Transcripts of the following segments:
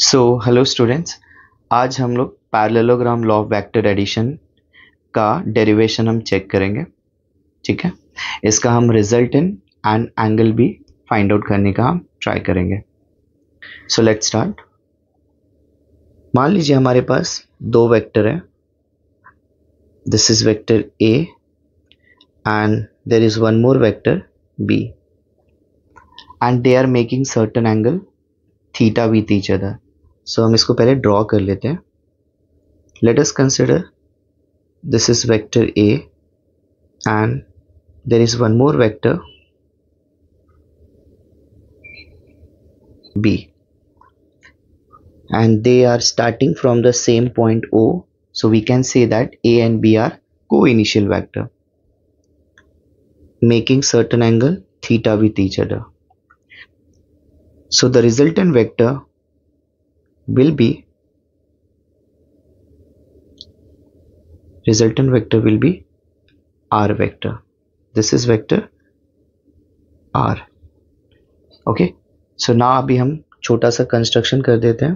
So hello students, आज हम लोग parallelogram law of vector addition का डेरिवेशन हम चेक करेंगे। ठीक है, इसका हम रिजल्ट इन एंड एंगल भी फाइंड आउट करने का हम ट्राई करेंगे। So let's start. मान लीजिए हमारे पास दो वेक्टर है, this is vector A and there is one more vector B and they are making certain angle theta with each other. So हम इसको पहले ड्रॉ कर लेते हैं। Let us consider this is vector A and there is one more vector B and they are starting from the same point O, so we can say that A and B are co-initial vector making certain angle theta with each other. So the resultant vector will be R vector. This is vector R. Okay, so now अभी हम छोटा सा construction कर देते हैं।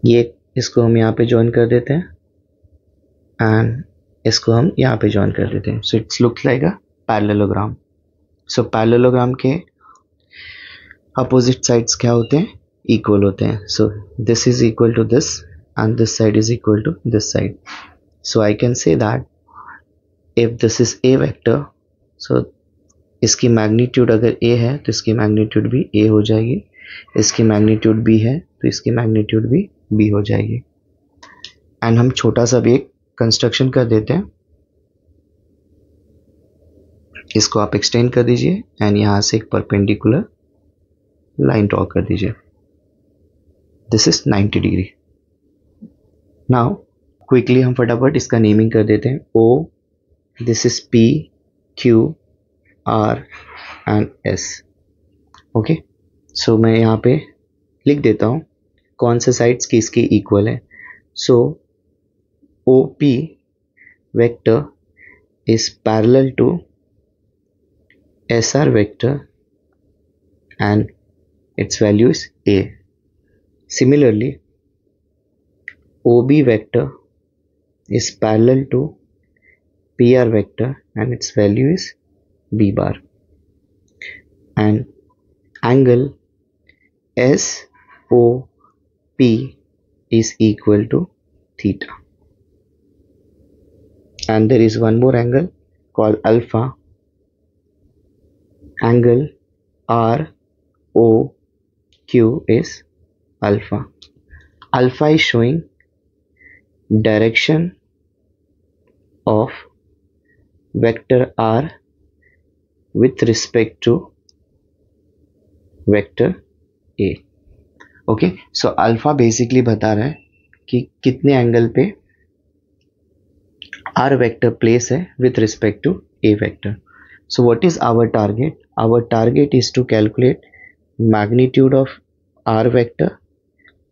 ये इसको हम यहाँ पे ज्वाइन कर देते हैं एंड इसको हम यहाँ पे ज्वाइन कर देते हैं। So it's looks like a parallelogram. So parallelogram के अपोजिट साइड्स क्या होते हैं? इक्वल होते हैं। So this is equal to this and this side is equal to this side. So I can say that if this is a vector, so इसकी magnitude अगर a है तो इसकी मैग्नीट्यूड भी a हो जाएगी, इसकी मैग्नीट्यूड b है तो इसकी मैग्नीट्यूड भी b हो जाएगी। एंड हम छोटा सा भी एक कंस्ट्रक्शन कर देते हैं, इसको आप एक्सटेंड कर दीजिए एंड यहाँ से एक परपेंडिकुलर लाइन ड्रॉ कर दीजिए। This is 90 degree. Now quickly हम फटाफट इसका नेमिंग कर देते हैं। O, this is P, Q, R and S। Okay, so मैं यहाँ पे लिख देता हूँ कौन से साइड्स किसके इक्वल है। So OP vector is parallel to SR vector and its value is A। Similarly OB vector is parallel to PR vector and its value is B bar, and angle SOP is equal to theta, and there is one more angle called alpha. Angle ROQ is alpha. Alpha is showing direction of vector R with respect to vector A. Okay, so alpha basically बता रहा है कि कितने angle पे R vector place है with respect to A vector. So what is our target? Our target is to calculate magnitude of R vector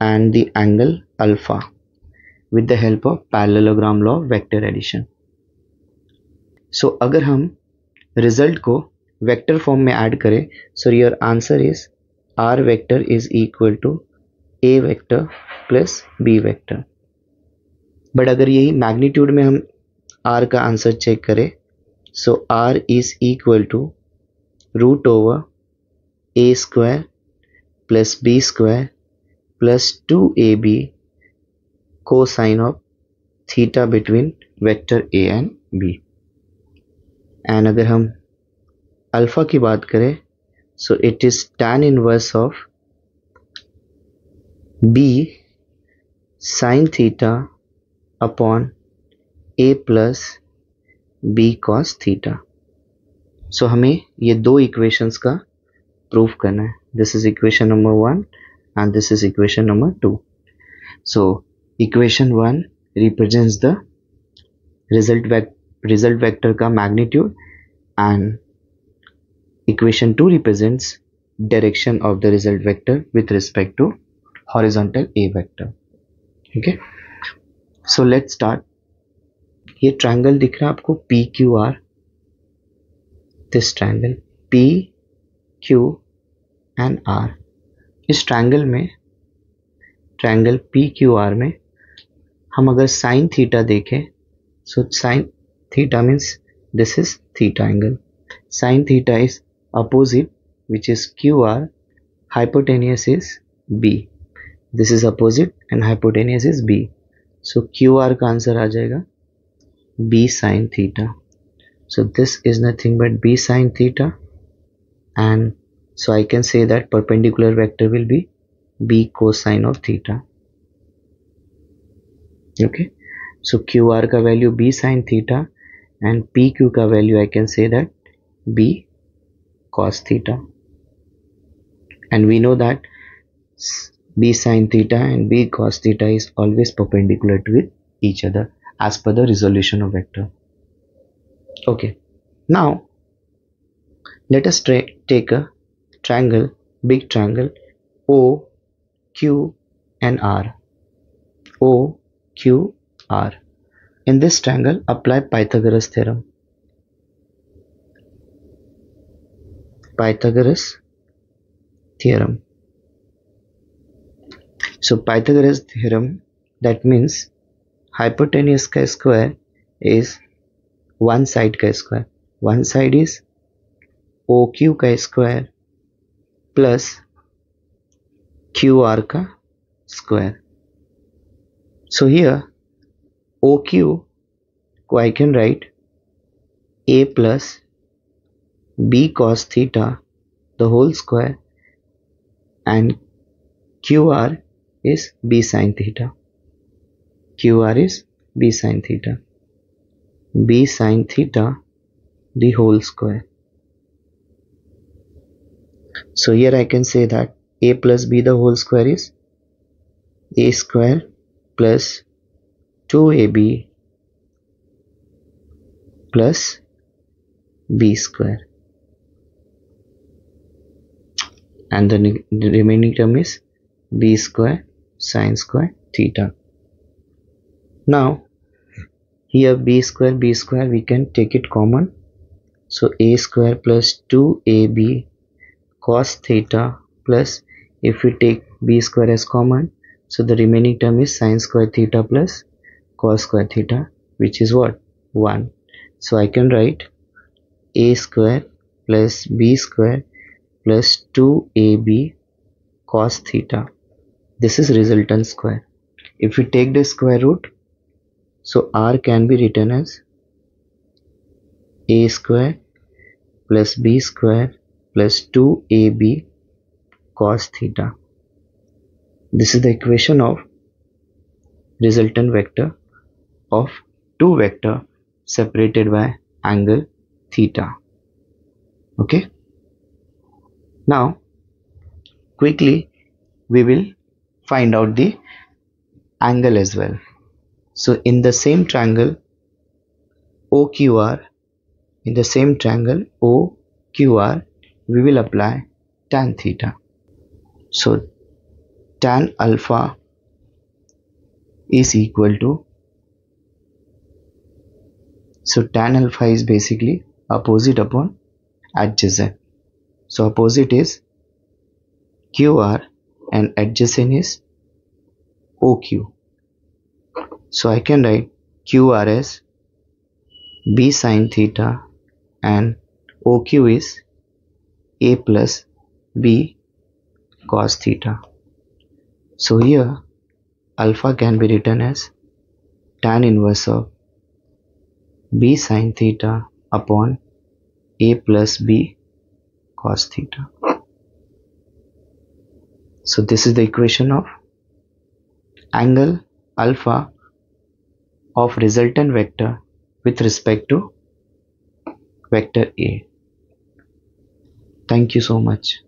and the angle alpha with the help of parallelogram law of vector addition. So अगर हम result को vector form में add करें, so your answer is R vector is equal to A vector plus B vector. But अगर यही magnitude में हम R का आंसर चेक करें, so R is equal to root over A square plus B square plus 2AB cosine of theta between vector A and B. And अगर हम alpha की बात करें, so it is tan inverse of B sin theta upon A plus B cos theta. सो हमें ये दो equations का proof करना है। This is equation number 1 and this is equation number 2. So equation 1 represents the result vector का magnitude and equation 2 represents direction of the result vector with respect to horizontal A vector. Okay, so let's start. ये triangle दिख रहा है आपको PQR, this triangle PQ and R इस triangle में, triangle P Q R में हम अगर साइन थीटा देखें, so sine theta means this is theta angle. Sin theta is opposite, which is QR. Hypotenuse is B. This is opposite and hypotenuse is B. So QR का answer आ जाएगा B sin theta. So this is nothing but B sin theta, and so I can say that perpendicular vector will be B cosine of theta. Okay, so QR का value B sin theta and PQ का value I can say that B cos theta, and we know that B sin theta and B cos theta is always perpendicular with each other as per the resolution of vector. Okay, now let us take a triangle, big triangle O, Q and R. O, Q, R. In this triangle, apply Pythagoras theorem. Pythagoras theorem. So Pythagoras theorem, that means hypotenuse का square is one side का square. One side is OQ का square plus QR का square. So here OQ को I can write A plus B cos theta the whole square, and QR is B sin theta. QR is B sin theta. B sin theta the whole square. So here I can say that A plus B the whole square is A square plus 2AB plus B square, and the remaining term is B square sin square theta. Now here B square we can take it common, so A square plus 2AB cos theta plus, if we take B square as common, so the remaining term is sin square theta plus cos square theta, which is what? 1. So I can write A square plus B square plus 2AB cos theta. This is resultant square. If we take the square root, so R can be written as A square plus B square plus 2AB cos theta. This is the equation of resultant vector of two vector separated by angle theta. Okay, now quickly we will find out the angle as well. So in the same triangle OQR, in the same triangle OQR, we will apply tan theta. So tan alpha is equal to, so tan alpha is basically opposite upon adjacent. So opposite is QR and adjacent is OQ. So I can write QR as B sin theta and OQ is A plus B cos theta. So here alpha can be written as tan inverse of B sin theta upon A plus B cos theta. So this is the equation of angle alpha of resultant vector with respect to vector A. Thank you so much.